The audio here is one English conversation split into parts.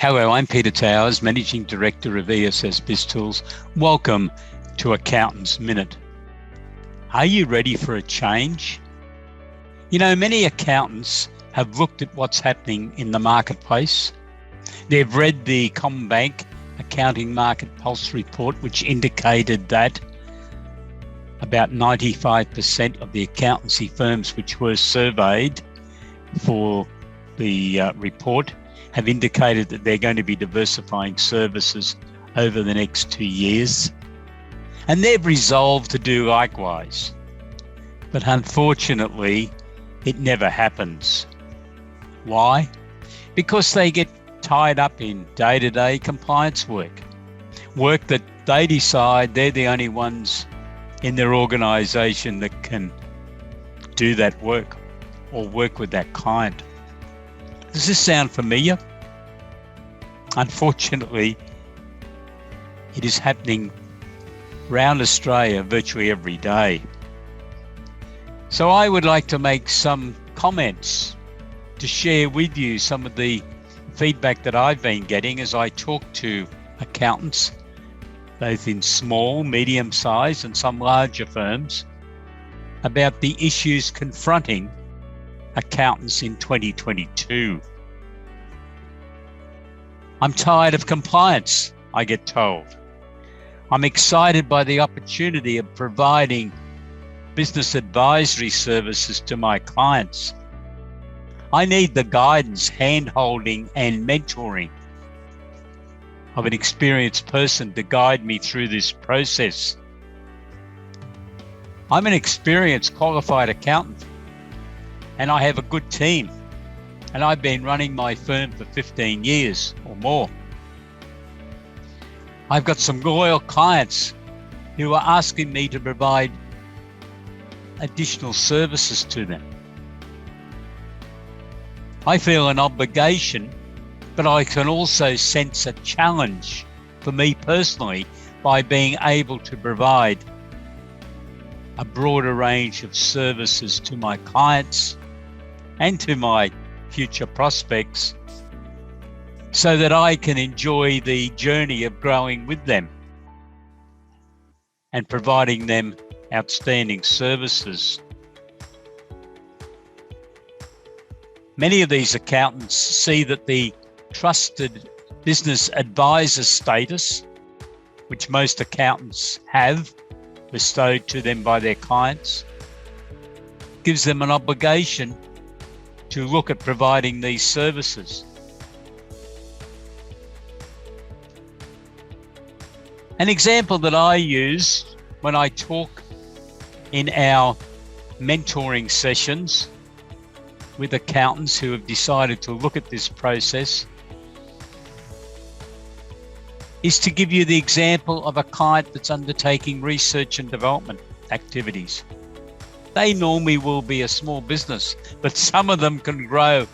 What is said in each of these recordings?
Hello, I'm Peter Towers, Managing Director of ESS BIZTOOLS. Welcome to Accountant's Minute. Are you ready for a change? You know, many accountants have looked at what's happening in the marketplace. They've read the CommBank Accounting Market Pulse report, which indicated that about 95% of the accountancy firms which were surveyed for the report have indicated that they're going to be diversifying services over the next 2 years. And they've resolved to do likewise. But unfortunately, it never happens. Why? Because they get tied up in day-to-day compliance work that they decide they're the only ones in their organisation that can do that work or work with that client. Does this sound familiar? Unfortunately, it is happening around Australia virtually every day. So I would like to make some comments to share with you some of the feedback that I've been getting as I talk to accountants, both in small, medium-sized and some larger firms, about the issues confronting accountants in 2022. I'm tired of compliance, I get told. I'm excited by the opportunity of providing business advisory services to my clients. I need the guidance, hand-holding and mentoring of an experienced person to guide me through this process. I'm an experienced, qualified accountant, and I have a good team, and I've been running my firm for 15 years or more. I've got some loyal clients who are asking me to provide additional services to them. I feel an obligation, but I can also sense a challenge for me personally by being able to provide a broader range of services to my clients and to my future prospects so that I can enjoy the journey of growing with them and providing them outstanding services. Many of these accountants see that the trusted business advisor status, which most accountants have bestowed to them by their clients, gives them an obligation to look at providing these services. An example that I use when I talk in our mentoring sessions with accountants who have decided to look at this process is to give you the example of a client that's undertaking research and development activities. They normally will be a small business, but some of them can grow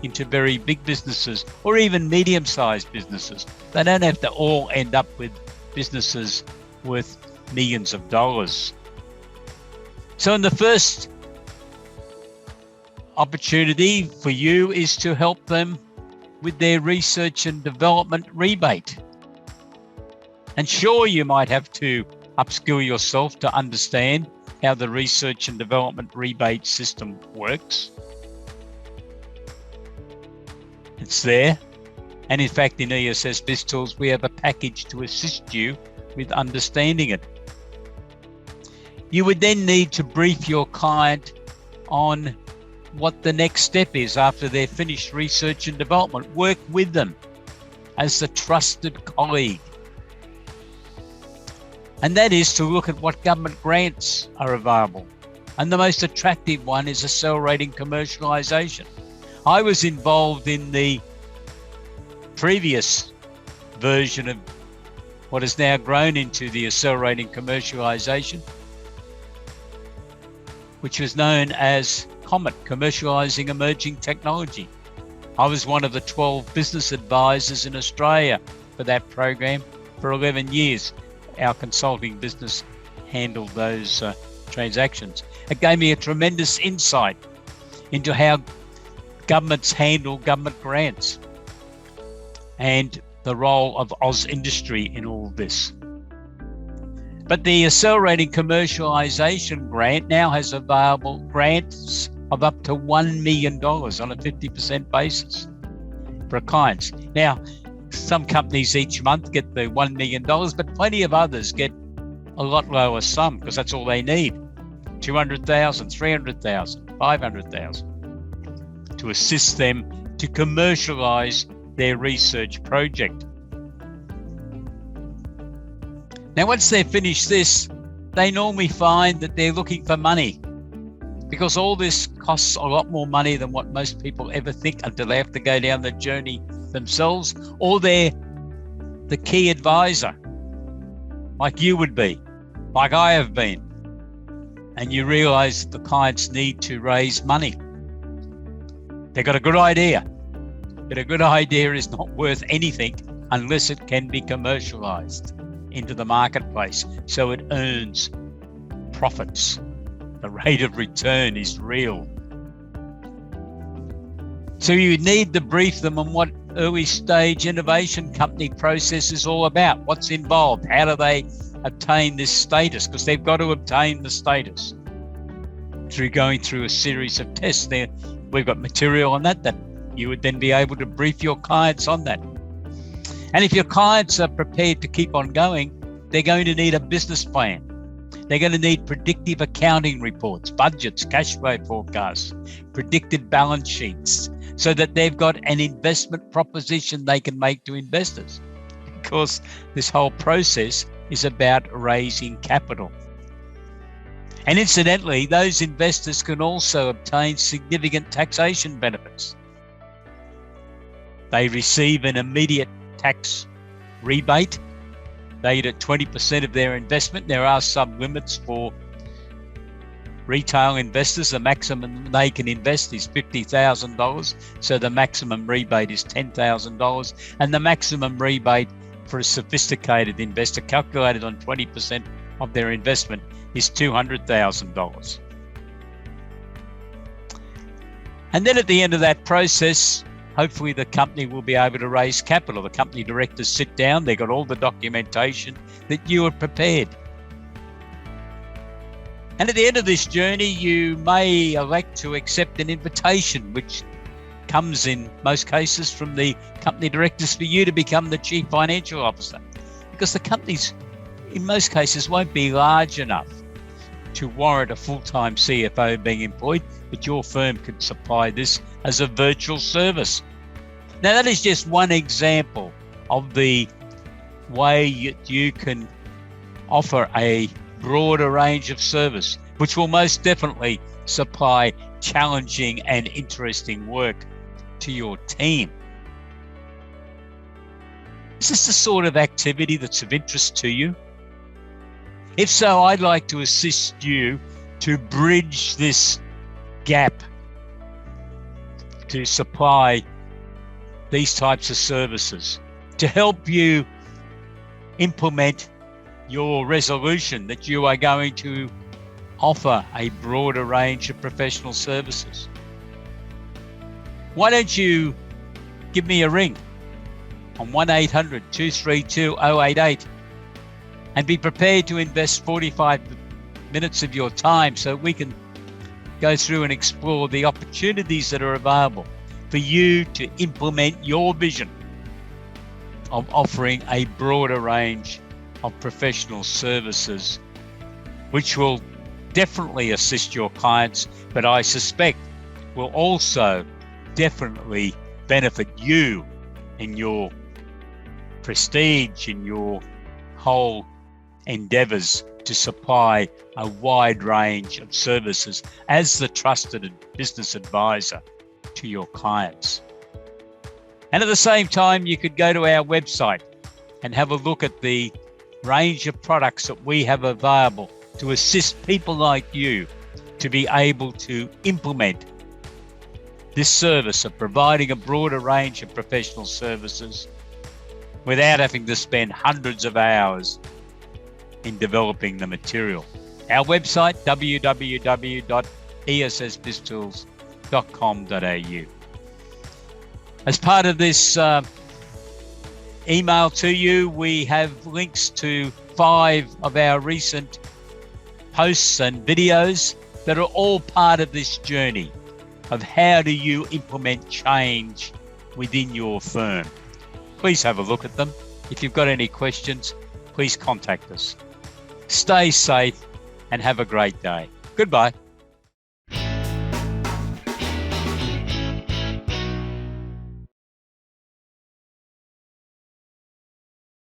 into very big businesses or even medium-sized businesses. They don't have to all end up with businesses worth millions of dollars. So in the first opportunity for you is to help them with their research and development rebate. And sure, you might have to upskill yourself to understand how the research and development rebate system works. It's there. And in fact, in ESS BIZTOOLS, we have a package to assist you with understanding it. You would then need to brief your client on what the next step is after they've finished research and development. Work with them as the trusted colleague. And that is to look at what government grants are available. And the most attractive one is accelerating commercialisation. I was involved in the previous version of what has now grown into the accelerating commercialisation, which was known as COMET, Commercialising Emerging Technology. I was one of the 12 business advisors in Australia for that program for 11 years. Our consulting business handled those transactions. It gave me a tremendous insight into how governments handle government grants. and the role of Oz Industry in all this. But the Accelerating Commercialisation Grant now has available grants of up to $1 million on a 50% basis for clients. Now, some companies each month get the $1 million, but plenty of others get a lot lower sum because that's all they need. 200,000, 300,000, 500,000 to assist them to commercialise their research project. Now, once they've finished this, they normally find that they're looking for money because all this costs a lot more money than what most people ever think until they have to go down the journey themselves, or they're the key advisor, like you would be, like I have been, and you realise that the clients need to raise money. They've got a good idea, but a good idea is not worth anything unless it can be commercialised into the marketplace so it earns profits. The rate of return is real. So you need to brief them on what early stage innovation company process is all about, what's involved, how do they obtain this status, because they've got to obtain the status through going through a series of tests. There, we've got material on that you would then be able to brief your clients on that. And if your clients are prepared to keep on going, they're going to need a business plan. They're going to need predictive accounting reports, budgets, cash flow forecasts, predicted balance sheets, so that they've got an investment proposition they can make to investors. Because this whole process is about raising capital. And incidentally, those investors can also obtain significant taxation benefits. They receive an immediate tax rebate. They get 20% of their investment. There are some limits for retail investors. The maximum they can invest is $50,000. So the maximum rebate is $10,000. And the maximum rebate for a sophisticated investor, calculated on 20% of their investment, is $200,000. And then at the end of that process, hopefully the company will be able to raise capital. The company directors sit down, they've got all the documentation that you are prepared. And at the end of this journey, you may elect to accept an invitation, which comes in most cases from the company directors, for you to become the chief financial officer, because the companies in most cases won't be large enough to warrant a full-time CFO being employed, but your firm can supply this as a virtual service. Now, that is just one example of the way you can offer a broader range of service, which will most definitely supply challenging and interesting work to your team. Is this the sort of activity that's of interest to you? If so, I'd like to assist you to bridge this gap to supply these types of services, to help you implement your resolution that you are going to offer a broader range of professional services. Why don't you give me a ring on 1-800-232-088 and be prepared to invest 45 minutes of your time so we can go through and explore the opportunities that are available for you to implement your vision of offering a broader range of professional services, which will definitely assist your clients, but I suspect will also definitely benefit you in your prestige, in your whole endeavors to supply a wide range of services as the trusted business advisor to your clients. And at the same time, you could go to our website and have a look at the range of products that we have available to assist people like you to be able to implement this service of providing a broader range of professional services without having to spend hundreds of hours in developing the material. Our website, www.essbiztools.com.au. As part of this email to you. We have links to 5 of our recent posts and videos that are all part of this journey of how do you implement change within your firm. Please have a look at them. If you've got any questions, please contact us. Stay safe and have a great day. Goodbye.